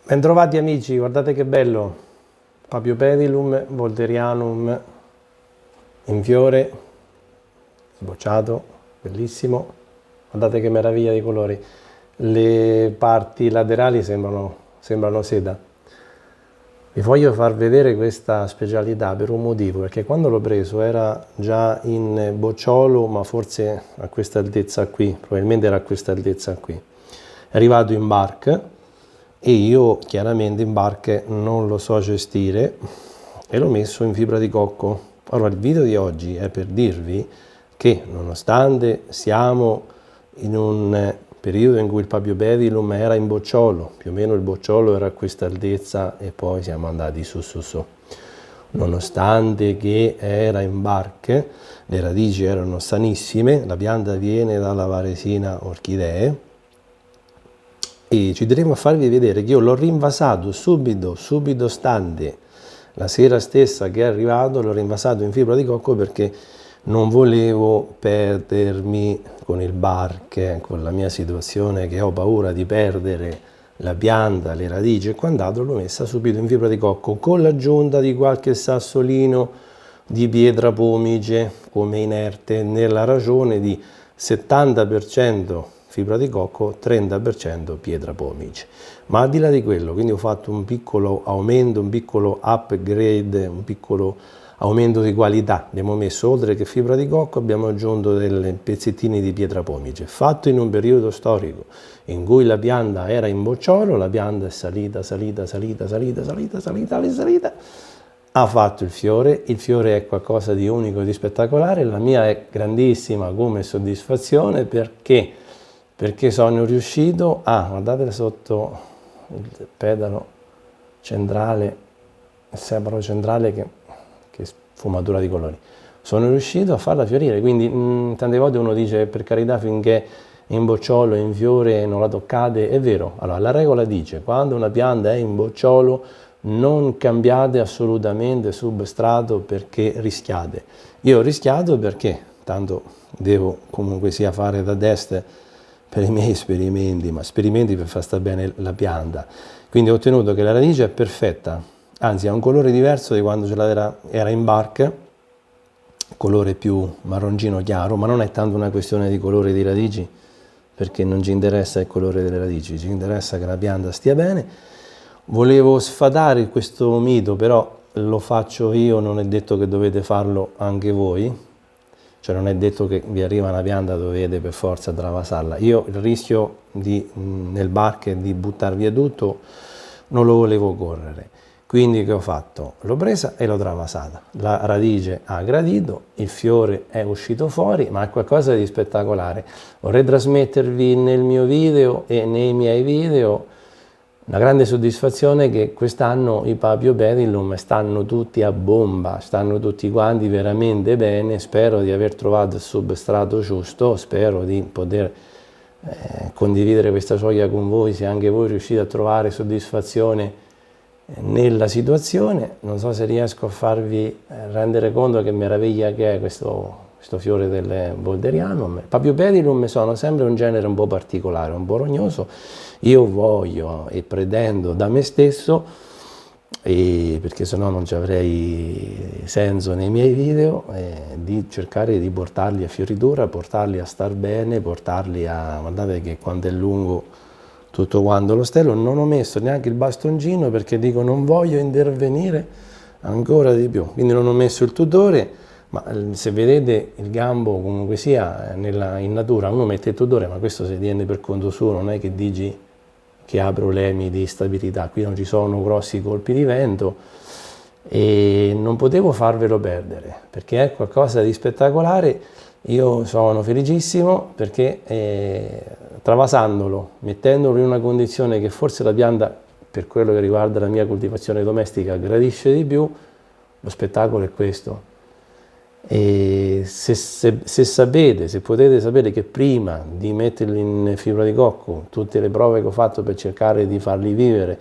Bentrovati amici, guardate che bello, Papiopedilum Boulderianum in fiore, sbocciato, bellissimo, guardate che meraviglia di colori, le parti laterali sembrano seda. Vi voglio far vedere questa specialità per un motivo, perché quando l'ho preso era già in bocciolo, ma forse a questa altezza qui, probabilmente era a questa altezza qui. È arrivato in bark, e io chiaramente in barche non lo so gestire e l'ho messo in fibra di cocco. Allora il video di oggi è per dirvi che nonostante siamo in un periodo in cui il Papiopedilum era in bocciolo, più o meno il bocciolo era a questa altezza e poi siamo andati su, nonostante che era in barche, le radici erano sanissime, la pianta viene dalla Varesina Orchidee, e ci diremo a farvi vedere che io l'ho rinvasato subito stante la sera stessa che è arrivato, l'ho rinvasato in fibra di cocco perché non volevo perdermi con il barche, con la mia situazione che ho paura di perdere la pianta, le radici e quant'altro. L'ho messa subito in fibra di cocco con l'aggiunta di qualche sassolino di pietra pomice come inerte, nella ragione di 70% fibra di cocco, 30% pietra pomice. Ma al di là di quello, quindi ho fatto un piccolo aumento, un piccolo upgrade, un piccolo aumento di qualità. Abbiamo messo, oltre che fibra di cocco, abbiamo aggiunto dei pezzettini di pietra pomice, fatto in un periodo storico in cui la pianta era in bocciolo, la pianta è salita, ha fatto il fiore è qualcosa di unico e di spettacolare, la mia è grandissima come soddisfazione perché sono riuscito guardate sotto il pedalo centrale, il separo centrale che sfumatura di colori, sono riuscito a farla fiorire, quindi tante volte uno dice per carità finché è in bocciolo, è in fiore, non la toccate, è vero, allora la regola dice quando una pianta è in bocciolo non cambiate assolutamente substrato perché rischiate. Io ho rischiato perché tanto devo comunque sia fare da test per i miei esperimenti, ma esperimenti per far sta bene la pianta. Quindi ho ottenuto che la radice è perfetta, anzi ha un colore diverso di quando era in bark, colore più marroncino chiaro, ma non è tanto una questione di colore di radici, perché non ci interessa il colore delle radici, ci interessa che la pianta stia bene. Volevo sfatare questo mito, però lo faccio io, non è detto che dovete farlo anche voi. Cioè non è detto che vi arriva una pianta dovete per forza travasarla. Io il rischio nel barche di buttar via tutto non lo volevo correre. Quindi che ho fatto? L'ho presa e l'ho travasata. La radice ha gradito, il fiore è uscito fuori, ma è qualcosa di spettacolare. Vorrei trasmettervi nel mio video e nei miei video una grande soddisfazione che quest'anno i Papiopedilum stanno tutti a bomba, stanno tutti quanti veramente bene, spero di aver trovato il substrato giusto, spero di poter condividere questa gioia con voi, se anche voi riuscite a trovare soddisfazione nella situazione. Non so se riesco a farvi rendere conto che meraviglia che è questo fiore del Boulderianum. Papiopedilum sono sempre un genere un po' particolare, un po' rognoso. Io voglio e pretendo da me stesso, perché sennò non ci avrei senso nei miei video, di cercare di portarli a fioritura, portarli a star bene, portarli a... guardate che quanto è lungo tutto quanto lo stelo. Non ho messo neanche il bastoncino perché dico non voglio intervenire ancora di più, quindi non ho messo il tutore. Ma se vedete il gambo comunque sia in natura, uno mette il tutore, ma questo si tiene per conto suo, non è che dici che ha problemi di stabilità, qui non ci sono grossi colpi di vento e non potevo farvelo perdere perché è qualcosa di spettacolare. Io sono felicissimo perché travasandolo, mettendolo in una condizione che forse la pianta, per quello che riguarda la mia coltivazione domestica, gradisce di più, lo spettacolo è questo. E se potete sapere che prima di metterli in fibra di cocco, tutte le prove che ho fatto per cercare di farli vivere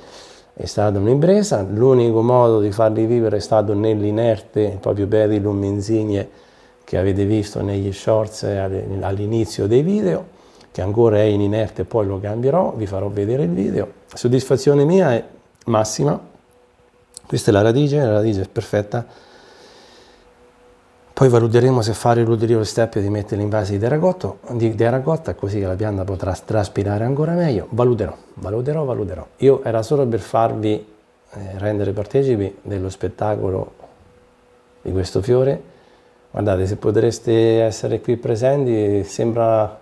è stata un'impresa, l'unico modo di farli vivere è stato nell'inerte Papiopedilum insigne che avete visto negli shorts all'inizio dei video, che ancora è in inerte e poi lo cambierò, vi farò vedere il video. La soddisfazione mia è massima. Questa è la radice è perfetta. Poi valuteremo se fare l'ulteriore step di mettere in vasi di terracotta, così che la pianta potrà traspirare ancora meglio. Valuterò. Io era solo per farvi rendere partecipi dello spettacolo di questo fiore. Guardate, se potreste essere qui presenti, sembra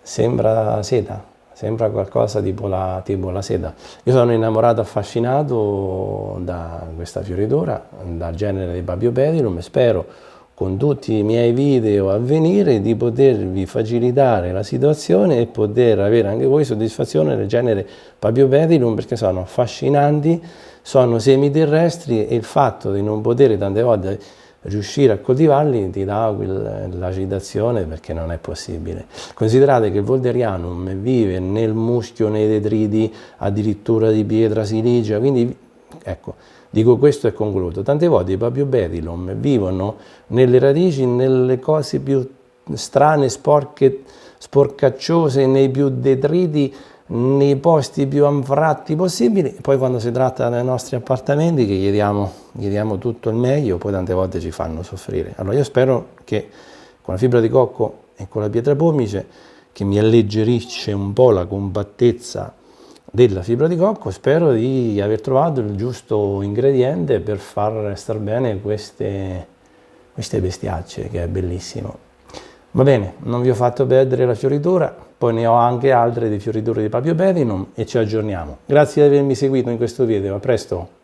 seta, sembra qualcosa tipo la seta. Io sono innamorato, affascinato da questa fioritura, dal genere di Papiopedilum, e spero con tutti i miei video a venire di potervi facilitare la situazione e poter avere anche voi soddisfazione del genere Papiopedilum, perché sono affascinanti, sono semiterrestri e il fatto di non poter tante volte riuscire a coltivarli ti dà l'agitazione, perché non è possibile. Considerate che il Wolderianum vive nel muschio, nei detriti, addirittura di pietra silicia, quindi ecco, dico questo e concludo. Tante volte i Papiopedilum vivono nelle radici, nelle cose più strane, sporche, sporcacciose, nei più detriti, nei posti più anfratti possibili. Poi quando si tratta dei nostri appartamenti, che gli diamo tutto il meglio, poi tante volte ci fanno soffrire. Allora io spero che con la fibra di cocco e con la pietra pomice, che mi alleggerisce un po' la compattezza della fibra di cocco, spero di aver trovato il giusto ingrediente per far star bene queste bestiacce, che è bellissimo. Va bene, non vi ho fatto perdere la fioritura, poi ne ho anche altre di fioriture di Papiopedilum e ci aggiorniamo. Grazie di avermi seguito in questo video, a presto!